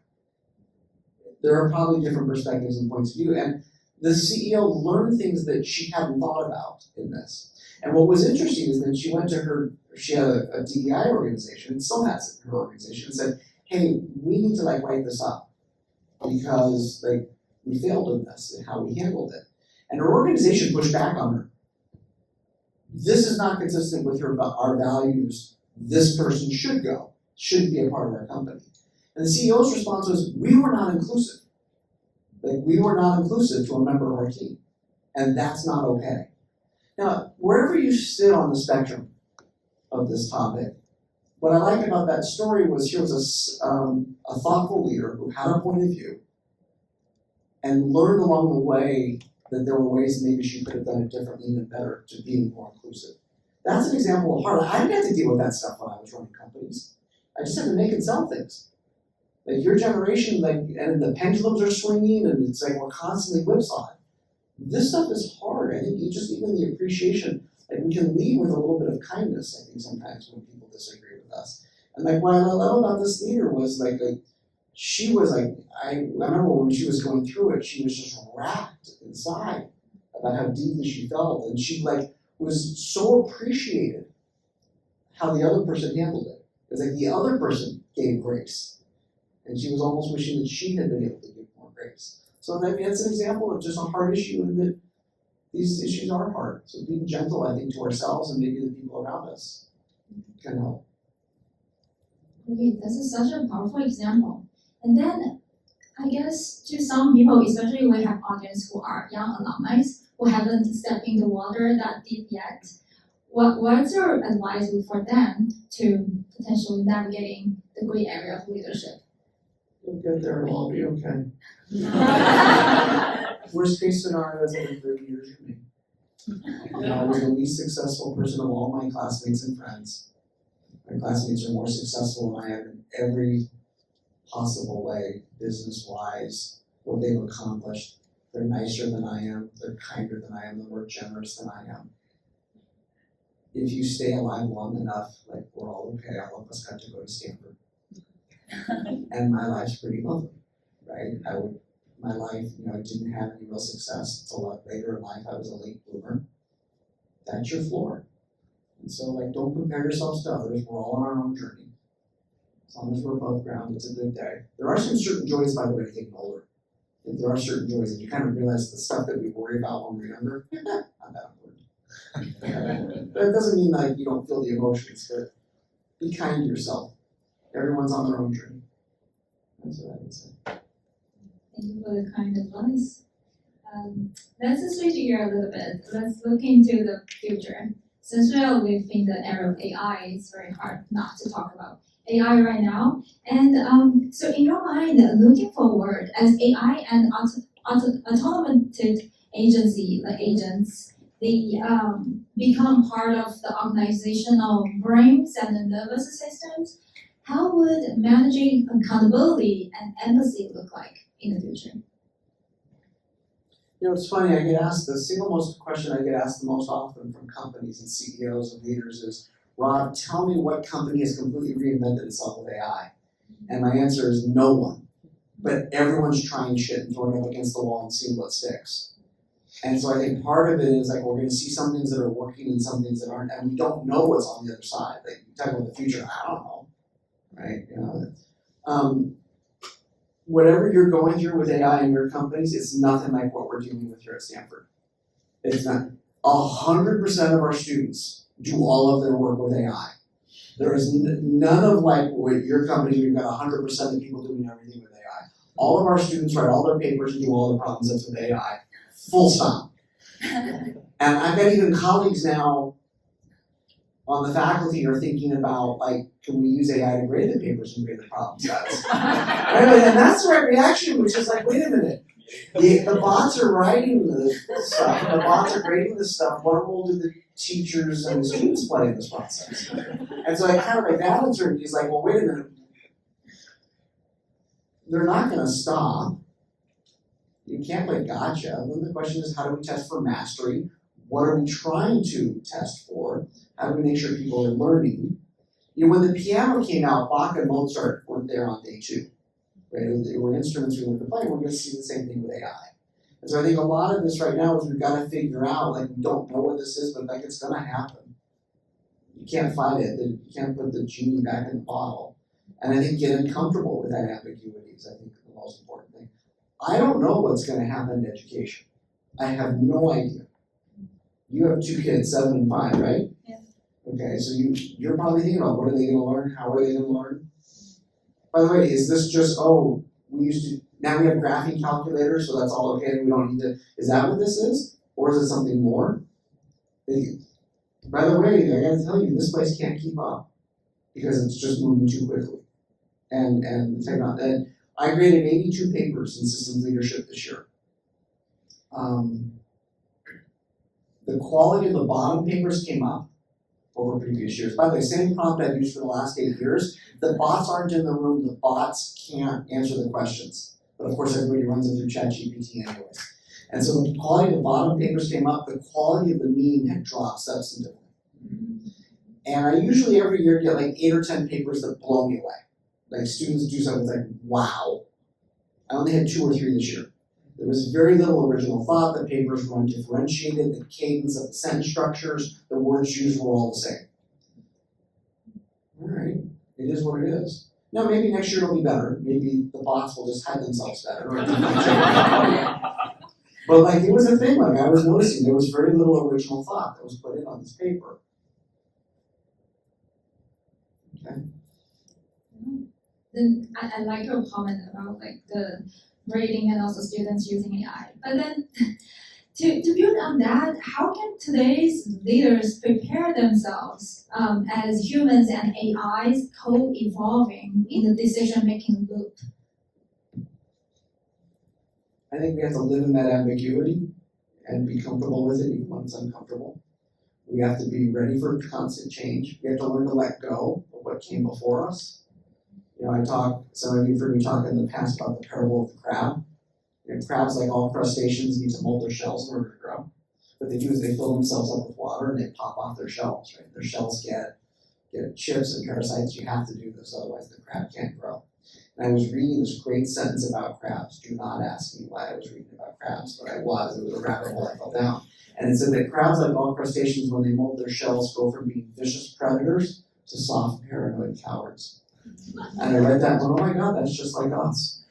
There are probably different perspectives and points of view, and the CEO learned things that she hadn't thought about in this. And what was interesting is that she went to she had a DEI organization, and still has it in her organization, and said, hey, we need to write this up because we failed in this and how we handled it. And her organization pushed back on her. This is not consistent with our values. This person should go, should be a part of our company. And the CEO's response was, we were not inclusive. We were not inclusive to a member of our team. And that's not okay. Now, wherever you sit on the spectrum of this topic, what I like about that story was here was a thoughtful leader who had a point of view and learned along the way that there were ways maybe she could have done it differently and better to being more inclusive. That's an example of hard. I didn't have to deal with that stuff when I was running companies. I just had to make and sell things. Your generation, and the pendulums are swinging, and it's we're constantly whipsawed. This stuff is hard. I think even the appreciation, we can lead with a little bit of kindness, I think, sometimes when people disagree with us. And what I love about this leader was she was I remember when she was going through it, she was just racked inside about how deeply she felt, and she was so appreciated how the other person handled it. It was the other person gave grace, and she was almost wishing that she had been able to give more grace. So that's an example of just a hard issue, and that these issues are hard. So being gentle, I think, to ourselves and maybe the people around us can help. Okay, this is such a powerful example. And then, I guess to some people, especially we have audience who are young alumni who haven't stepped in the water that deep yet, what's your advice for them to potentially navigating the gray area of leadership? You'll get there, it'll all be okay. Worst case scenario is every 30 years for me. I was the least successful person of all my classmates and friends. My classmates are more successful than I am in every possible way, business-wise, what they've accomplished. They're nicer than I am, they're kinder than I am, they're more generous than I am. If you stay alive long enough, we're all okay, all of us got to go to Stanford. And my life's pretty lovely, right? My life, I didn't have any real success until a lot later in life. I was a late bloomer. That's your floor. And so, don't compare yourselves to others. We're all on our own journey. As long as we're above ground, it's a good day. There are some certain joys, by the way, to getting older. There are certain joys, and you kind of realize the stuff that we worry about when we're younger, not that important. But it doesn't mean like you don't feel the emotions, but be kind to yourself. Everyone's on their own journey. That's what I would say. Thank you for the kind advice. Let's switch gear a little bit. Let's look into the future. Since we are living in the era of AI, it's very hard not to talk about AI right now. And so in your mind, looking forward, as AI and autonomous agency, like agents, they become part of the organizational brains and the nervous systems, how would managing accountability and empathy look like in the future? You know, it's funny, I get asked, the single most question I get asked the most often from companies and CEOs and leaders is, Rob, tell me what company has completely reinvented itself with AI. And my answer is no one. But everyone's trying shit and throwing it up against the wall and seeing what sticks. And so I think part of it is like we're going to see some things that are working and some things that aren't, and we don't know what's on the other side. Like you talk about the future, I don't know, right? You know, whatever you're going through with AI in your companies, it's nothing like what we're dealing with here at Stanford. It's not. 100% of our students do all of their work with AI. There is none of like with your company where you've got 100% of people doing everything with AI. All of our students write all their papers and do all their problem sets with AI. Full stop. And I've got even colleagues now on the faculty are thinking about like, can we use AI to grade the papers and grade the problem sets? Right? And that's the right reaction, which is like, wait a minute. The bots are writing the stuff, and the bots are grading the stuff. What role do the teachers and the students play in this process? And so I kind of like that uncertainty is like, well, wait a minute. They're not going to stop. You can't play gotcha. Then the question is, how do we test for mastery? What are we trying to test for? How do we make sure people are learning? You know, when the piano came out, Bach and Mozart weren't there on day 2. Right? They were instruments we learned to play. We're going to see the same thing with AI. And so I think a lot of this right now is we've got to figure out, like, we don't know what this is, but like it's going to happen. You can't fight it. You can't put the genie back in the bottle. And I think getting comfortable with that ambiguity is, I think, the most important thing. I don't know what's going to happen in education. I have no idea. You have 2 kids, 7 and 5, right? Yeah. Okay, so you're probably thinking about what are they going to learn? How are they going to learn? By the way, is this just, now we have graphing calculators, so that's all okay, we don't need to, is that what this is? Or is it something more? By the way, I gotta tell you, this place can't keep up because it's just moving too quickly. And the technology, and I graded 82 papers in systems leadership this year. The quality of the bottom papers came up over previous years. By the way, same prompt I've used for the last 8 years. The bots aren't in the room, the bots can't answer the questions. But of course everybody runs it through ChatGPT anyways. And so the quality of the bottom papers came up, the quality of the mean had dropped substantively. And I usually every year get like 8 or 10 papers that blow me away. Like students do something like, wow. I only had 2 or 3 this year. There was very little original thought, the papers were undifferentiated, the cadence of the sentence structures, the words used were all the same. All right, it is what it is. Now maybe next year it'll be better. Maybe the bots will just hide themselves better. But like it was a thing, like I was noticing there was very little original thought that was put in on this paper. Okay. Then I like your comment about like the grading and also students using AI. But then to build on that, how can today's leaders prepare themselves as humans and AIs co-evolving in the decision-making loop? I think we have to live in that ambiguity and be comfortable with it even when it's uncomfortable. We have to be ready for constant change. We have to learn to let go of what came before us. You know, some of you have heard me talk in the past about the parable of the crab. You know, crabs, like all crustaceans, need to mold their shells in order to grow. What they do is they fill themselves up with water and they pop off their shells, right? Their shells get chips and parasites. You have to do this, otherwise the crab can't grow. And I was reading this great sentence about crabs. Do not ask me why I was reading about crabs, but I was. It was a rabbit hole I fell down. And it said that crabs, like all crustaceans, when they mold their shells, go from being vicious predators to soft, paranoid cowards. And I read that and went, oh my God, that's just like us.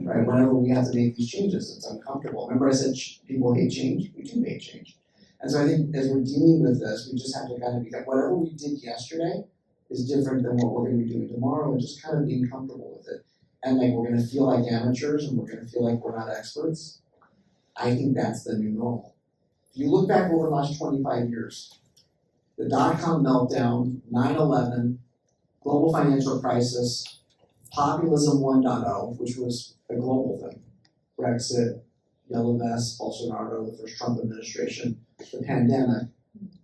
Right? Whenever we have to make these changes, it's uncomfortable. Remember I said people hate change? We do hate change. And so I think as we're dealing with this, we just have to kind of become, whatever we did yesterday is different than what we're gonna be doing tomorrow, and just kind of being comfortable with it. And like, we're gonna feel like amateurs, and we're gonna feel like we're not experts. I think that's the new normal. If you look back over the last 25 years, the dot-com meltdown, 9/11, global financial crisis, populism 1.0, which was a global thing, Brexit, yellow vest, Bolsonaro, the first Trump administration, the pandemic,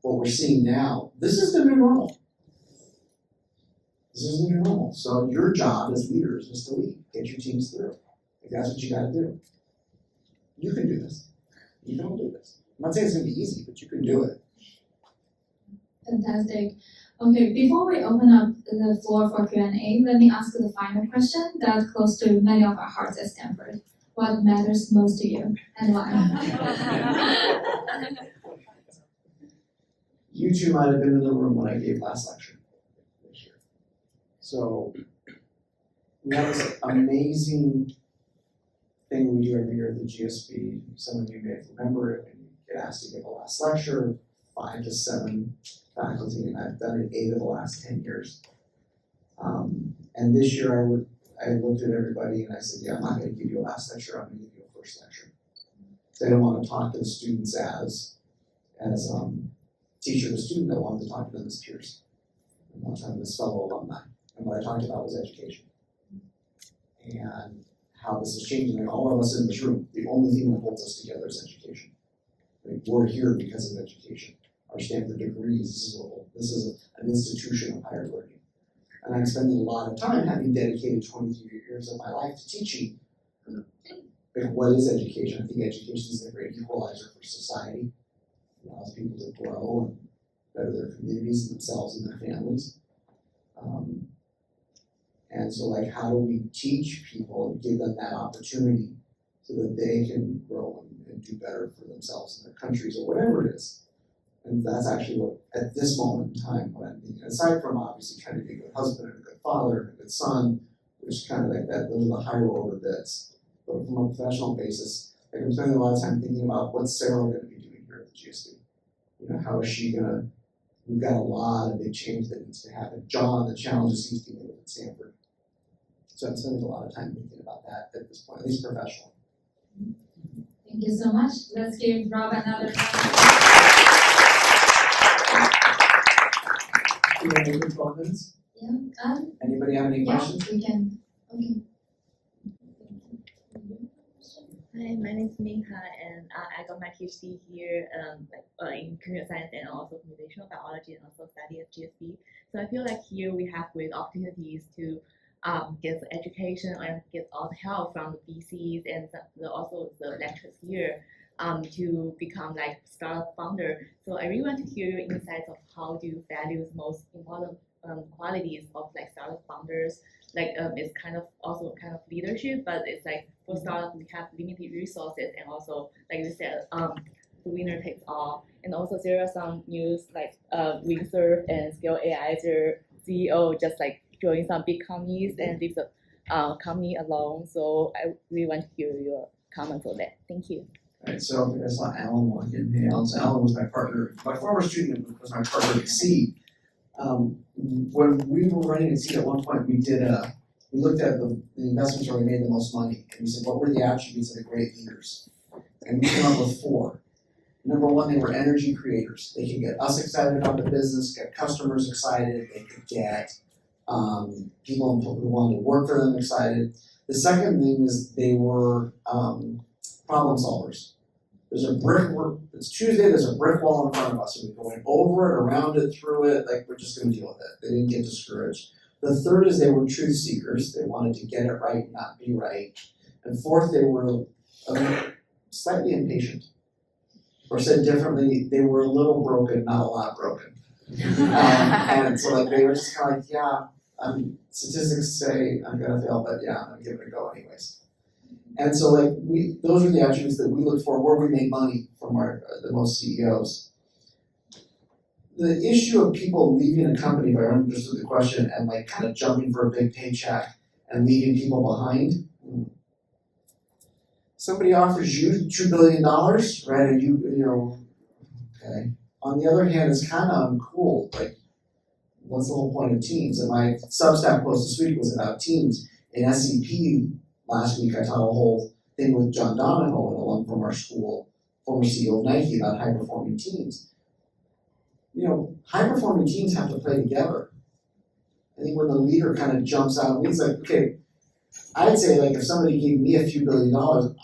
what we're seeing now, this is the new normal. This is the new normal. So your job as leaders is to lead, get your teams through. If that's what you gotta do. You can do this. You don't do this. I'm not saying it's gonna be easy, but you can do it. Fantastic. Okay, before we open up the floor for Q&A, let me ask the final question that's close to many of our hearts at Stanford. What matters most to you and why? You two might have been in the room when I gave last lecture this year. So we have this amazing thing we do every year at the GSB. Some of you may remember it when you get asked to give a last lecture, 5 to 7 faculty, and I've done it 8 of the last 10 years. And this year I looked at everybody and I said, yeah, I'm not gonna give you a last lecture, I'm gonna give you a first lecture. So I don't wanna talk to the students as teacher to student, I wanted to talk to them as peers. I'm not talking to this fellow alumni. And what I talked about was education. And how this is changing, and all of us in this room, the only thing that holds us together is education. Like, we're here because of education. Our Stanford degrees, this is an institution of higher learning. And I'm spending a lot of time, having dedicated 23 years of my life to teaching. Like, what is education? I think education is a great equalizer for society. It allows people to grow and better their communities and themselves and their families. And so, like, how do we teach people and give them that opportunity so that they can grow and do better for themselves and their countries or whatever it is? And that's actually what, at this moment in time, what I'm thinking. Aside from obviously trying to be a good husband and a good father and a good son, which is kind of like that, those are the higher order bits. But from a professional basis, like, I'm spending a lot of time thinking about what's Sarah going to be doing here at the GSB. You know, how is she gonna? We've got a lot of big change that needs to happen. John, the challenges he's dealing with at Stanford. So I'm spending a lot of time thinking about that at this point, at least professionally. Thank you so much. Let's give Rob another round. Do you want to do 12 minutes? Yeah. Anybody have any questions? We can. Okay. Hi, my name is Minha, and I got my PhD here in computer science and also computational biology and also study at GSB. So I feel like here we have great opportunities to get the education and get all the help from the VCs and also the lectures here to become like startup founder. So I really want to hear your insights of how do you value the most important qualities of like startup founders. Like it's kind of also kind of leadership, but it's like for startup we have limited resources and also like you said, the winner takes all. And also there are some news like Wingsurf and Scale AI, their CEO just like join some big companies and leave the company alone. So I really want to hear your comments on that. Thank you. All right, so I saw Alan walk in. Hey, Alan was my partner. My former student was my partner at XSeed. When we were running XSeed at one point, we looked at the investments where we made the most money, and we said, what were the attributes of the great leaders? And we came up with 4. Number 1, they were energy creators. They could get us excited about the business, get customers excited, they could get people who wanted to work for them excited. The second thing is they were problem solvers. It's Tuesday, there's a brick wall in front of us, and we're going over it, around it, through it, like we're just gonna deal with it. They didn't get discouraged. The third is they were truth seekers. They wanted to get it right, not be right. And fourth, they were slightly impatient. Or said differently, they were a little broken, not a lot broken. And so like they were just kind of like, yeah, statistics say I'm gonna fail, but yeah, I'm gonna give it a go anyways. And so like those are the attributes that we look for where we make money from the most CEOs. The issue of people leaving a company, if I understood the question, and like kind of jumping for a big paycheck and leaving people behind. Somebody offers you $2 billion, right? And you okay? On the other hand, it's kind of uncool, like, what's the whole point of teams? And my Substack post this week was about teams. In SEP last week, I taught a whole thing with John Donahoe, an alum from our school, former CEO of Nike, about high-performing teams. You know, high-performing teams have to play together. I think when the leader kind of jumps out and leads, like, okay, I'd say, like, if somebody gave me a few $1 billion,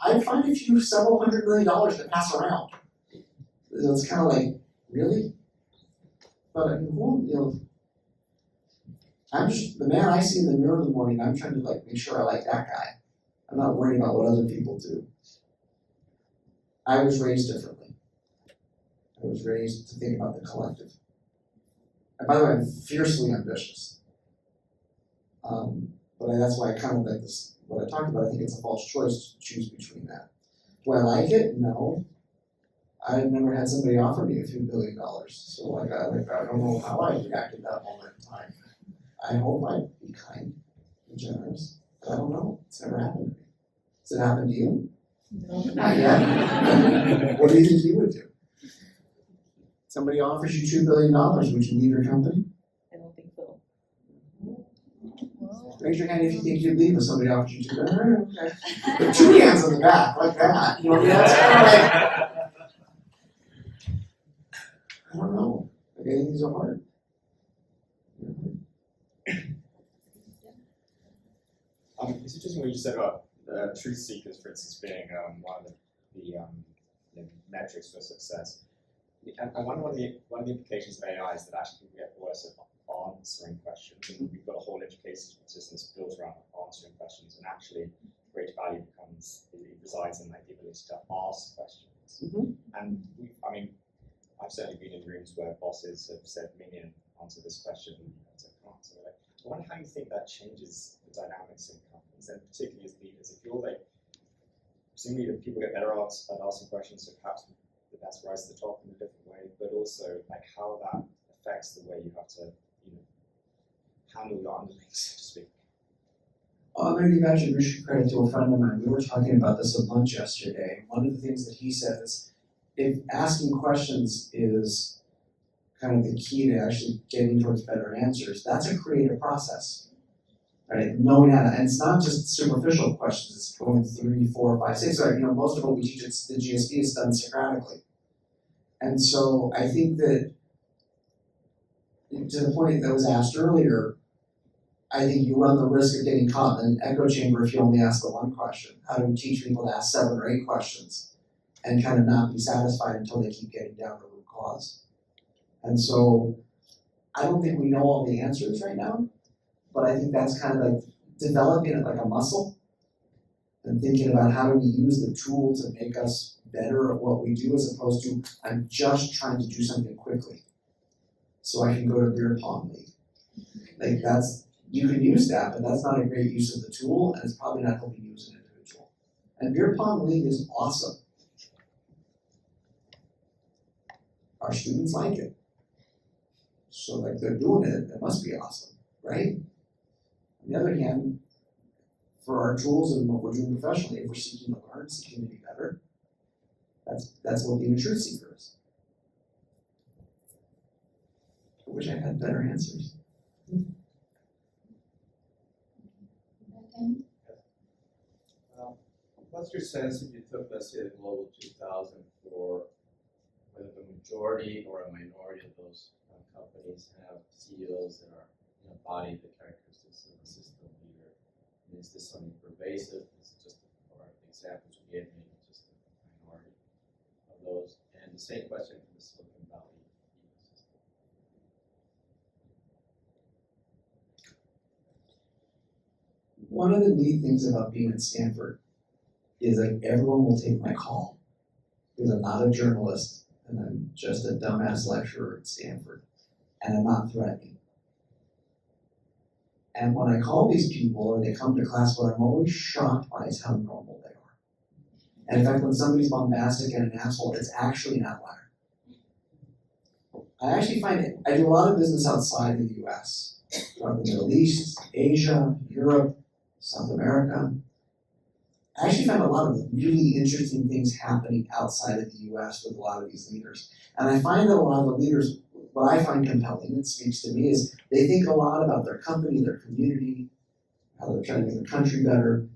I'd find several $100 million to pass around. So it's kind of like, really? But I mean, well, you know, I'm just, the man I see in the mirror in the morning, I'm trying to, like, make sure I like that guy. I'm not worried about what other people do. I was raised differently. I was raised to think about the collective. And by the way, I'm fiercely ambitious. But that's why I kind of like this, what I talked about. I think it's a false choice to choose between that. Do I like it? No. I've never had somebody offer me a few $1 billion. So like I don't know how I reacted that moment in time. I hope I'd be kind and generous, but I don't know. It's never happened to me. Has it happened to you? No. Not yet. What do you think you would do? Somebody offers you $2 billion, would you leave your company? I don't think so. Raise your hand if you think you'd leave if somebody offers you $2 billion. Okay. But 2 hands on the back, like that. You know, that's kind of like, I don't know. Like, I think these are hard. It's interesting what you said about truth seekers, for instance, being one of the metrics for success. And one of the implications of AI is that actually we get worse at answering questions. And we've got a whole education system that's built around answering questions, and actually great value resides in like the ability to ask questions. And I've certainly been in rooms where bosses have said, "Minion, answer this question," and I can't. So like, I wonder how you think that changes the dynamics in companies, and particularly as leaders. If you're like, presumably that people get better at asking questions, so perhaps the best rise to the top in a different way, but also like how that affects the way you have to, handle your underlings, so to speak. I'm going to give attribution credit to a friend of mine. We were talking about this at lunch yesterday. One of the things that he said is, if asking questions is kind of the key to actually getting towards better answers, that's a creative process, right? Knowing how to, and it's not just superficial questions, it's going 3, 4, 5, 6, or, most of what we teach at the GSB is done Socratically. And so I think that, to the point that was asked earlier, I think you run the risk of getting caught in an echo chamber if you only ask the one question. How do we teach people to ask 7 or 8 questions and kind of not be satisfied until they keep getting down to root cause? And so I don't think we know all the answers right now, but I think that's kind of like developing it like a muscle and thinking about how do we use the tool to make us better at what we do, as opposed to I'm just trying to do something quickly so I can go to beer pong league. Like you can use that, but that's not a great use of the tool, and it's probably not helping you as an individual. And beer pong league is awesome. Our students like it. So like they're doing it, it must be awesome, right? On the other hand, for our tools and what we're doing professionally, if we're seeking to learn, seeking to be better, that's what being a truth seeker is. I wish I had better answers. What's your sense if you took, let's say, the Global 2000 for whether the majority or a minority of those companies have CEOs that are embody the characteristics of a system leader? And is this something pervasive? Is it just or examples you gave me, just a minority of those? And the same question for the Silicon Valley ecosystem. One of the neat things about being at Stanford is like everyone will take my call because I'm not a journalist and I'm just a dumbass lecturer at Stanford and I'm not threatening. And when I call these people or they come to class, what I'm always shocked by is how normal they are. And in fact, when somebody's bombastic and an asshole, it's actually an outlier. I actually find it, I do a lot of business outside of the US, throughout the Middle East, Asia, Europe, South America. I actually found a lot of really interesting things happening outside of the US with a lot of these leaders. And I find that a lot of the leaders, what I find compelling, and speaks to me, is they think a lot about their company, their community, how they're trying to make their country better.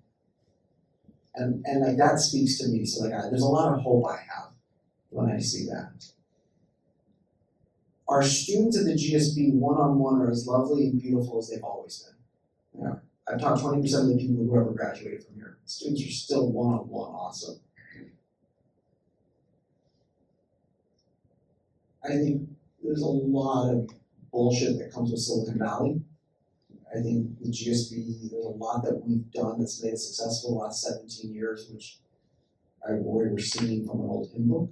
And like that speaks to me. So like there's a lot of hope I have when I see that. Our students at the GSB one-on-one are as lovely and beautiful as they've always been. You know, I've taught 20% of the people who ever graduated from here. Students are still one-on-one awesome. I think there's a lot of bullshit that comes with Silicon Valley. I think the GSB, there's a lot that we've done that's made it successful the last 17 years, which I worry we're seeing from an old hymn book.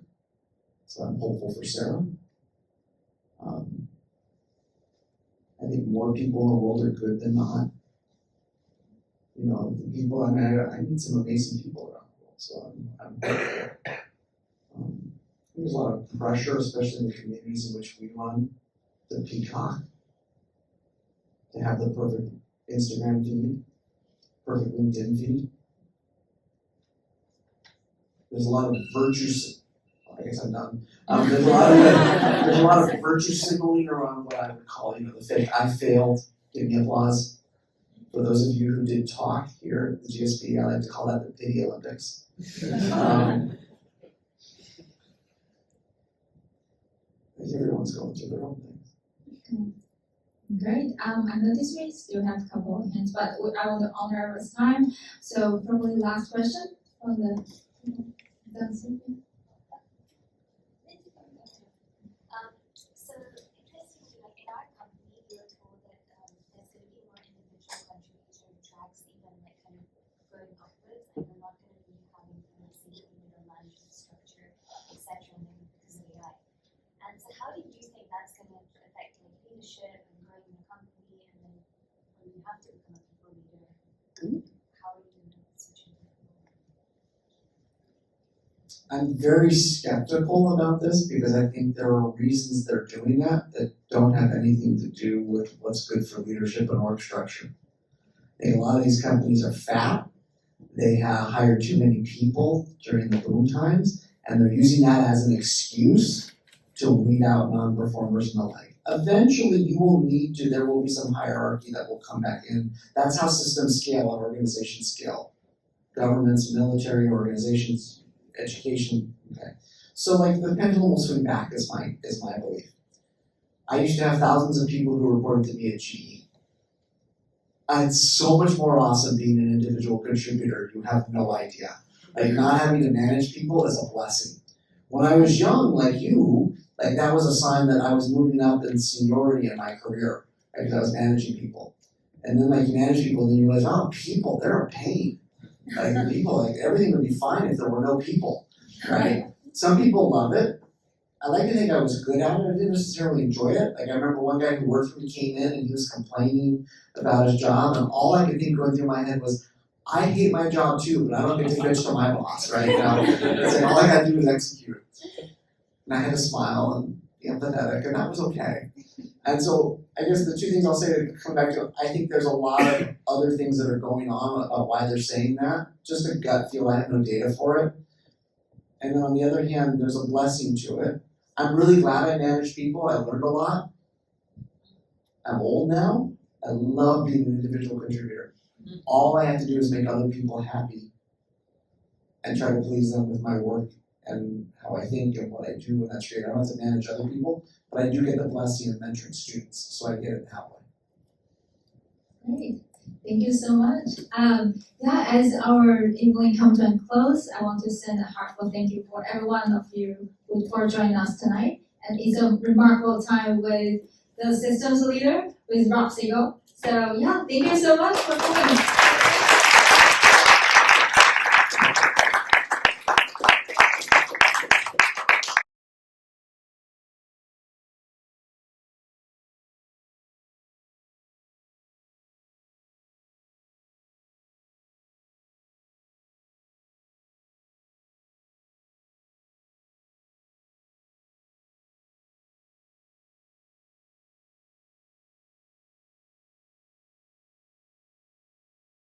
So I'm hopeful for Sarah. I think more people in the world are good than not. You know, the people, I mean, I meet some amazing people around the world, so I'm hopeful. There's a lot of pressure, especially in the communities in which we run, to peacock, to have the perfect Instagram feed, perfect LinkedIn feed. There's a lot of virtues. I guess I'm done. There's a lot of virtue signaling around what I would call, you know, the fake I failed, give me applause. For those of you who did talk here at the GSB, I like to call that the pity Olympics. I think everyone's going through their own things. Great. I noticed we still have a couple of hands, but I want to honor our time. So probably last question on the So interestingly, like in our company, we were told that there's going to be more individual contribution tracks, even like kind of going upwards, and we're not going to be having kind of single middle management structure, etc. Because of AI. And so, how do you think that's going to affect like leadership and growing the company, and then when you have to become a people leader, how are you going to switch into that? I'm very skeptical about this because I think there are reasons they're doing that don't have anything to do with what's good for leadership and org structure. I think a lot of these companies are fat. They have hired too many people during the boom times, and they're using that as an excuse to weed out non-performers and the like. Eventually, there will be some hierarchy that will come back in. That's how systems scale and organizations scale. Governments, military organizations, education, okay. So like the pendulum will swing back is my belief. I used to have thousands of people who reported to me at GE. And it's so much more awesome being an individual contributor. You have no idea. Like not having to manage people is a blessing. When I was young, like you, like that was a sign that I was moving up in seniority in my career, right? Because I was managing people. And then like you manage people, and then you realize, oh, people, they're a pain. Like the people, like everything would be fine if there were no people, right? Some people love it. I like to think I was good at it. I didn't necessarily enjoy it. Like I remember one guy who worked for me came in and he was complaining about his job, and all I could think going through my head was, I hate my job too, but I don't get to bitch to my boss, right? You know, it's like all I had to do was execute. And I had to smile and be empathetic, and that was okay. And so I guess the two things I'll say to come back to, I think there's a lot of other things that are going on about why they're saying that. Just a gut feel, I have no data for it. And then on the other hand, there's a blessing to it. I'm really glad I managed people. I learned a lot. I'm old now. I love being an individual contributor. All I have to do is make other people happy and try to please them with my work and how I think and what I do, and that's great. I don't have to manage other people, but I do get the blessing of mentoring students, so I get it that way. Great. Thank you so much. As our evening comes to a close, I want to send a heartfelt thank you for every one of you for joining us tonight. And it's a remarkable time with the systems leader, with Rob Siegel. So thank you so much for coming.